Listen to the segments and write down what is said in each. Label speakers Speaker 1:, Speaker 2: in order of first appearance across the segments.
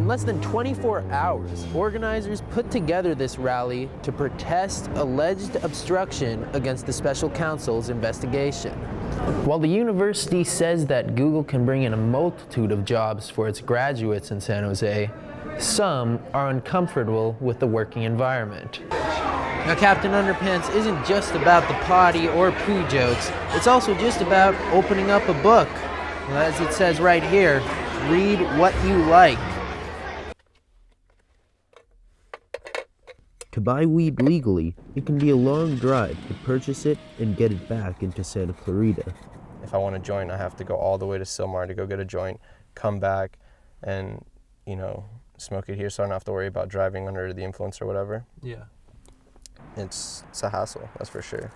Speaker 1: In less than 24 hours, organizers put together this rally to protest alleged obstruction against the special counsel's investigation. While the university says that Google can bring in a multitude of jobs for its graduates in San Jose, some are uncomfortable with the working environment. Now, Captain Underpants isn't just about the potty or poo jokes, it's also just about opening up a book. As it says right here, read what you like. To buy weed legally, it can be a long drive to purchase it and get it back into Santa Clarita.
Speaker 2: If I want a joint, I have to go all the way to Silmar to go get a joint, come back, and, smoke it here so I don't have to worry about driving under the influence or whatever.
Speaker 1: Yeah.
Speaker 2: It's a hassle, that's for sure.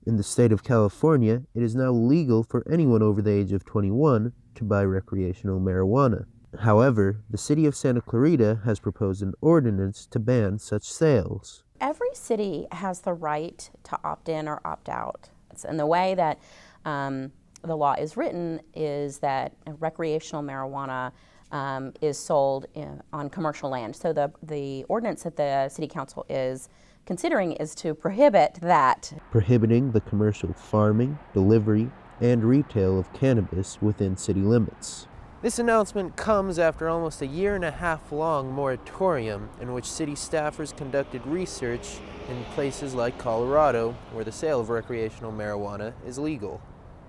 Speaker 1: In the state of California, it is now legal for anyone over the age of 21 to buy recreational marijuana. However, the city of Santa Clarita has proposed an ordinance to ban such sales.
Speaker 3: Every city has the right to opt in or opt out. And the way that the law is written is that recreational marijuana is sold on commercial land. So the ordinance that the city council is considering is to prohibit that.
Speaker 1: Prohibiting the commercial farming, delivery, and retail of cannabis within city limits. This announcement comes after almost a year-and-a-half-long moratorium in which city staffers conducted research in places like Colorado, where the sale of recreational marijuana is legal.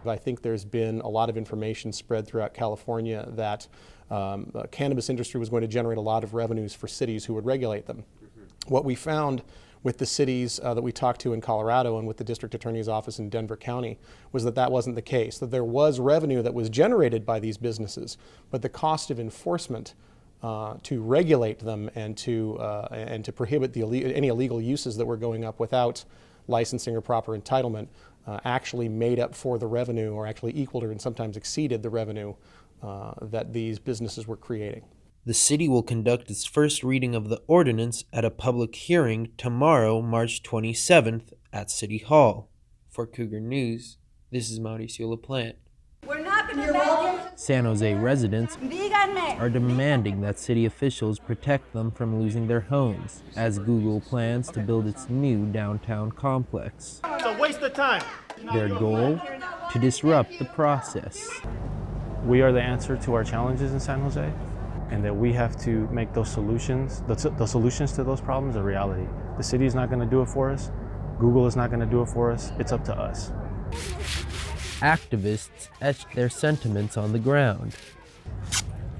Speaker 4: I think there's been a lot of information spread throughout California that the cannabis industry was going to generate a lot of revenues for cities who would regulate them. What we found with the cities that we talked to in Colorado and with the district attorney's office in Denver County was that that wasn't the case, that there was revenue that was generated by these businesses, but the cost of enforcement to regulate them and to prohibit any illegal uses that were going up without licensing or proper entitlement actually made up for the revenue, or actually equaled or and sometimes exceeded the revenue that these businesses were creating.
Speaker 1: The city will conduct its first reading of the ordinance at a public hearing tomorrow, March 27th at City Hall. For Cougar News, this is Mauricio La Plante.
Speaker 5: We're not going to
Speaker 1: San Jose residents are demanding that city officials protect them from losing their homes, as Google plans to build its new downtown complex.
Speaker 6: It's a waste of time.
Speaker 1: Their goal? To disrupt the process.
Speaker 7: We are the answer to our challenges in San Jose, and that we have to make those solutions, the solutions to those problems, a reality. The city is not going to do it for us. Google is not going to do it for us. It's up to us.
Speaker 1: Activists etched their sentiments on the ground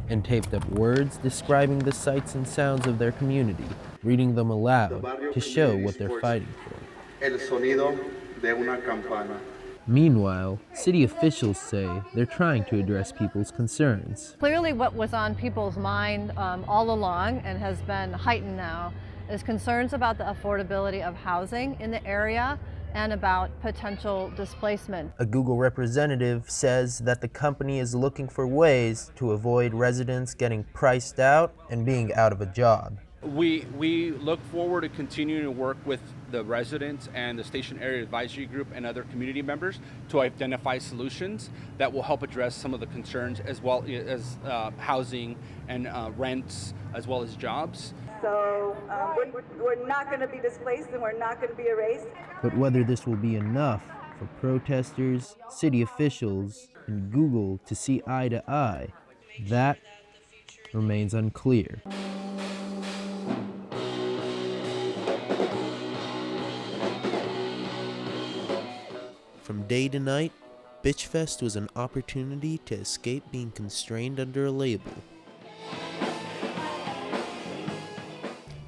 Speaker 1: and taped up words describing the sights and sounds of their community, reading them aloud to show what they're fighting for.
Speaker 8: El sonido de una campana.
Speaker 1: Meanwhile, city officials say they're trying to address people's concerns.
Speaker 9: Clearly what was on people's mind all along and has been heightened now is concerns about the affordability of housing in the area and about potential displacement.
Speaker 1: A Google representative says that the company is looking for ways to avoid residents getting priced out and being out of a job.
Speaker 10: We look forward to continuing to work with the residents and the Station Area Advisory Group and other community members to identify solutions that will help address some of the concerns, as well as housing and rents, as well as jobs.
Speaker 5: So we're not going to be displaced and we're not going to be erased.
Speaker 1: But whether this will be enough for protesters, city officials, and Google to see eye to eye, that remains unclear. From day to night, Bitchfest was an opportunity to escape being constrained under a label.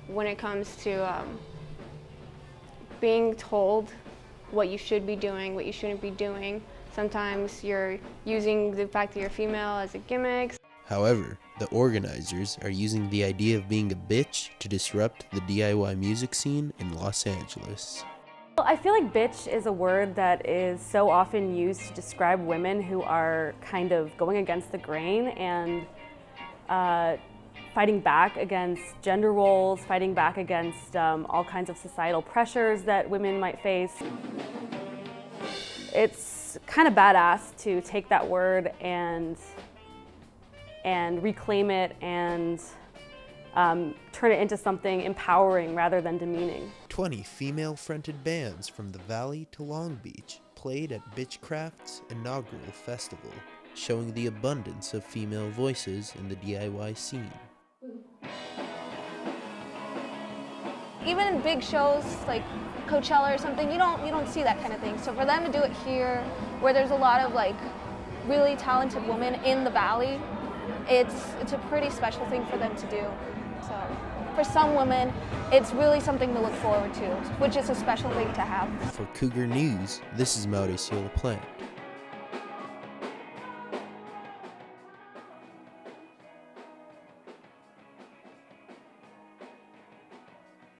Speaker 11: When it comes to being told what you should be doing, what you shouldn't be doing, sometimes you're using the fact that you're female as a gimmick.
Speaker 1: However, the organizers are using the idea of being a bitch to disrupt the DIY music scene in Los Angeles.
Speaker 12: Well, I feel like bitch is a word that is so often used to describe women who are kind of going against the grain and fighting back against gender roles, fighting back against all kinds of societal pressures that women might face. It's kind of badass to take that word and reclaim it and turn it into something empowering rather than demeaning.
Speaker 1: 20 female-fronted bands from the Valley to Long Beach played at Bitchcraft's inaugural festival, showing the abundance of female voices in the DIY scene.
Speaker 6: Even in big shows like Coachella or something, you don't see that kind of thing. So for them to do it here, where there's a lot of like really talented women in the Valley, it's a pretty special thing for them to do. So for some women, it's really something to look forward to, which is a special thing to have.
Speaker 1: For Cougar News, this is Mauricio La Plante.